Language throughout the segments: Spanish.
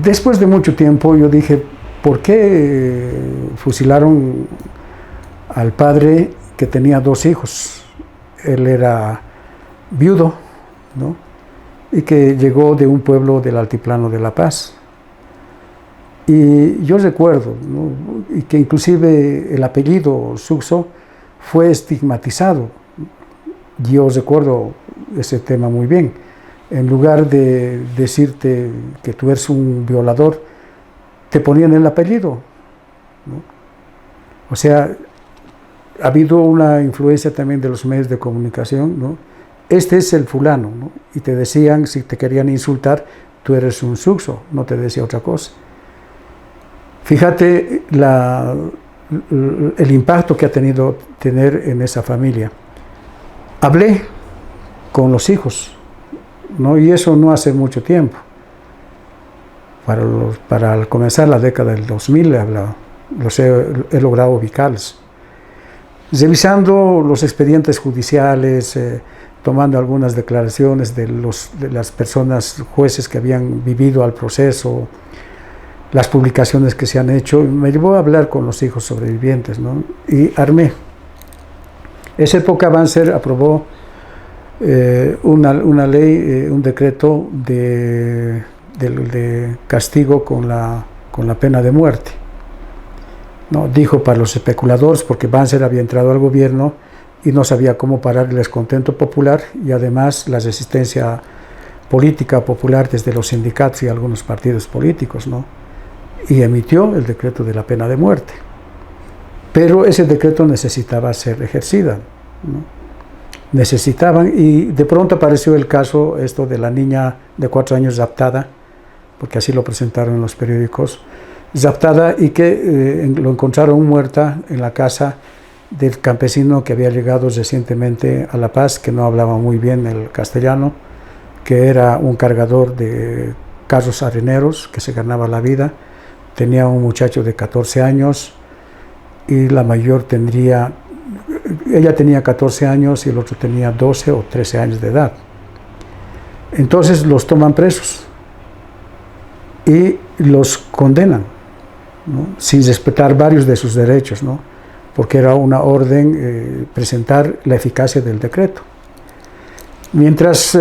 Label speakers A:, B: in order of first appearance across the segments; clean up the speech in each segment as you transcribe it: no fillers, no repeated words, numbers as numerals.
A: Después de mucho tiempo yo dije, ¿por qué fusilaron al padre que tenía 2 hijos? Él era viudo, ¿no? Y que llegó de un pueblo del Altiplano de La Paz. Y yo recuerdo, ¿no?, y que inclusive el apellido Sucso fue estigmatizado. Yo recuerdo ese tema muy bien. En lugar de decirte que tú eres un violador, te ponían el apellido, ¿no? O sea, ha habido una influencia también de los medios de comunicación, ¿no? Este es el fulano, ¿no? Y te decían, si te querían insultar, tú eres un Sucso, no te decía otra cosa. Fíjate el impacto que ha tenido tener en esa familia. Hablé con los hijos, ¿no? Y eso no hace mucho tiempo. Para comenzar la década del 2000 he logrado ubicarlos. Revisando los expedientes judiciales, tomando algunas declaraciones de las personas, jueces que habían vivido al proceso, las publicaciones que se han hecho, me llevó a hablar con los hijos sobrevivientes, ¿no? Y armé. Esa época Banzer aprobó una ley, un decreto de castigo con la pena de muerte, ¿no? Dijo para los especuladores, porque Banzer había entrado al gobierno y no sabía cómo parar el descontento popular y además la resistencia política popular desde los sindicatos y algunos partidos políticos, ¿no? Y emitió el decreto de la pena de muerte. Pero ese decreto necesitaba ser ejercida, ¿no? Necesitaban, y de pronto apareció el caso esto de la niña de 4 años raptada, porque así lo presentaron en los periódicos, raptada, y que lo encontraron muerta en la casa del campesino que había llegado recientemente a La Paz, que no hablaba muy bien el castellano, que era un cargador de carros areneros, que se ganaba la vida. Tenía un muchacho de 14 años y la mayor ella tenía 14 años y el otro tenía 12 o 13 años de edad. Entonces los toman presos y los condenan, ¿no?, sin respetar varios de sus derechos, ¿no?, porque era una orden presentar la eficacia del decreto. Mientras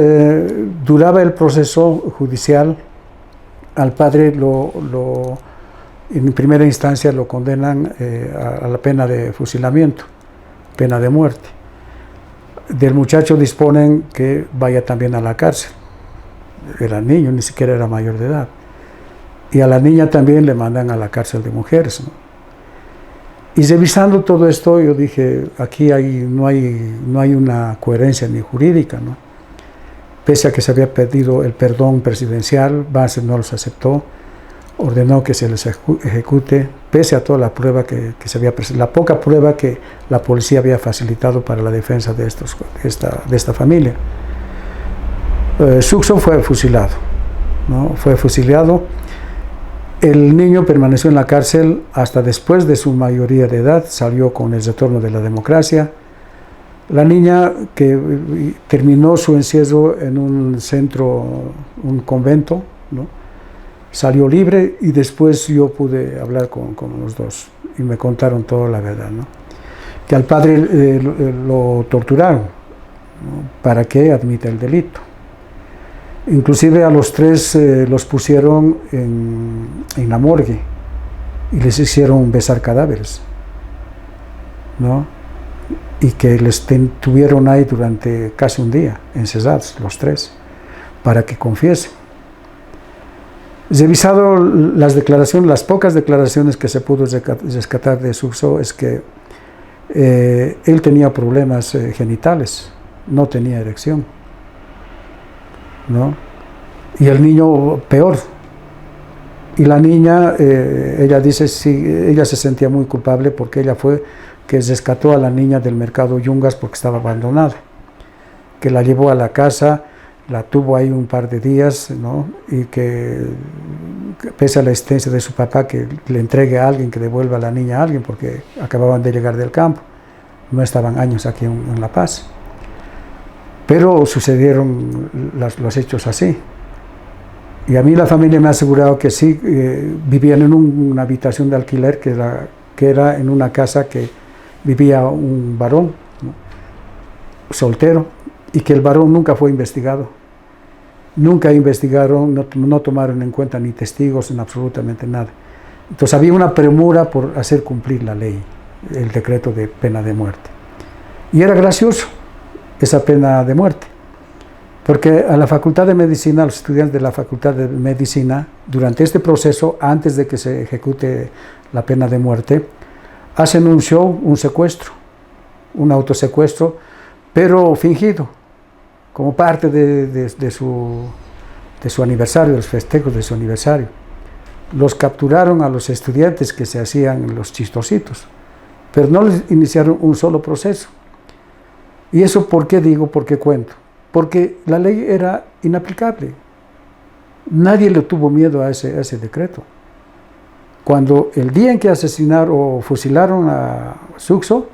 A: duraba el proceso judicial, al padre en primera instancia lo condenan a la pena de fusilamiento, pena de muerte. Del muchacho disponen que vaya también a la cárcel. Era niño, ni siquiera era mayor de edad. Y a la niña también le mandan a la cárcel de mujeres, ¿no? Y revisando todo esto, yo dije, aquí no hay una coherencia ni jurídica, ¿no? Pese a que se había pedido el perdón presidencial, Banzer no los aceptó, ordenó que se les ejecute, pese a toda la prueba que se había presentado, la poca prueba que la policía había facilitado para la defensa de esta familia. Sucso fue fusilado, ¿no? Fue fusilado. El niño permaneció en la cárcel hasta después de su mayoría de edad, salió con el retorno de la democracia. La niña, que terminó su encierro en un centro, un convento, ¿no?, salió libre, y después yo pude hablar con los dos y me contaron toda la verdad, ¿no? Que al padre lo torturaron, ¿no?, para que admita el delito. Inclusive a los 3 los pusieron en la morgue y les hicieron besar cadáveres, ¿no? Y que les tuvieron ahí durante casi un día, encerrados los 3, para que confiesen. Revisado las declaraciones, las pocas declaraciones que se pudo rescatar de Sucso, es que él tenía problemas genitales, no tenía erección, ¿no? Y el niño peor. Y la niña, ella dice, sí, ella se sentía muy culpable porque ella fue que rescató a la niña del mercado Yungas porque estaba abandonada, que la llevó a la casa, la tuvo ahí un par de días, ¿no? Y que pese a la existencia de su papá, que le entregue a alguien, que devuelva a la niña a alguien, porque acababan de llegar del campo, no estaban años aquí en La Paz. Pero sucedieron los hechos así. Y a mí la familia me ha asegurado que sí, vivían en una habitación de alquiler que era en una casa que vivía un varón, ¿no?, soltero, y que el varón nunca fue investigado. Nunca investigaron, no tomaron en cuenta ni testigos, ni absolutamente nada. Entonces había una premura por hacer cumplir la ley, el decreto de pena de muerte. Y era gracioso esa pena de muerte, porque a la Facultad de Medicina, a los estudiantes de la Facultad de Medicina, durante este proceso, antes de que se ejecute la pena de muerte, hacen un show, un secuestro, un autosecuestro, pero fingido, como parte de su aniversario, los festejos de su aniversario. Los capturaron a los estudiantes que se hacían los chistositos, pero no les iniciaron un solo proceso. ¿Y eso por qué digo, por qué cuento? Porque la ley era inaplicable. Nadie le tuvo miedo a ese decreto. Cuando el día en que asesinaron o fusilaron a Sucso,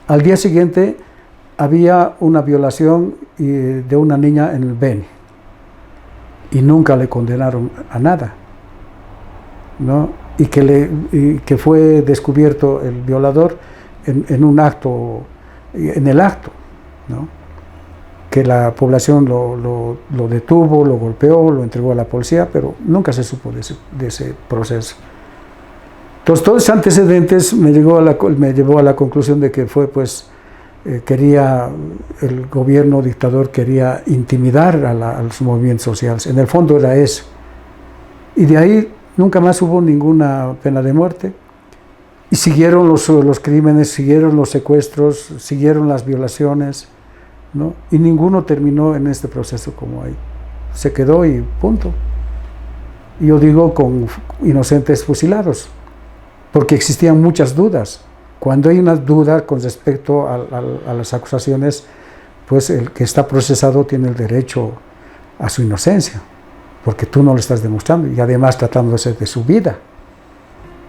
A: al día siguiente había una violación de una niña en el Beni y nunca le condenaron a nada, ¿no? Y que fue descubierto el violador en un acto, en el acto, ¿no?, que la población lo detuvo, lo golpeó, lo entregó a la policía, pero nunca se supo de ese proceso. Entonces, todos esos antecedentes me llevó a la conclusión de que fue, pues, el gobierno dictador quería intimidar a los movimientos sociales. En el fondo era eso. Y de ahí nunca más hubo ninguna pena de muerte. Y siguieron los crímenes, siguieron los secuestros, siguieron las violaciones, ¿no? Y ninguno terminó en este proceso como ahí. Se quedó y punto. Y yo digo con inocentes fusilados, porque existían muchas dudas. Cuando hay una duda con respecto a las acusaciones, pues el que está procesado tiene el derecho a su inocencia, porque tú no lo estás demostrando, y además tratándose de su vida,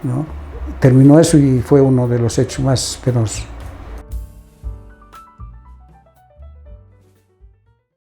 A: ¿no? Terminó eso y fue uno de los hechos más penosos.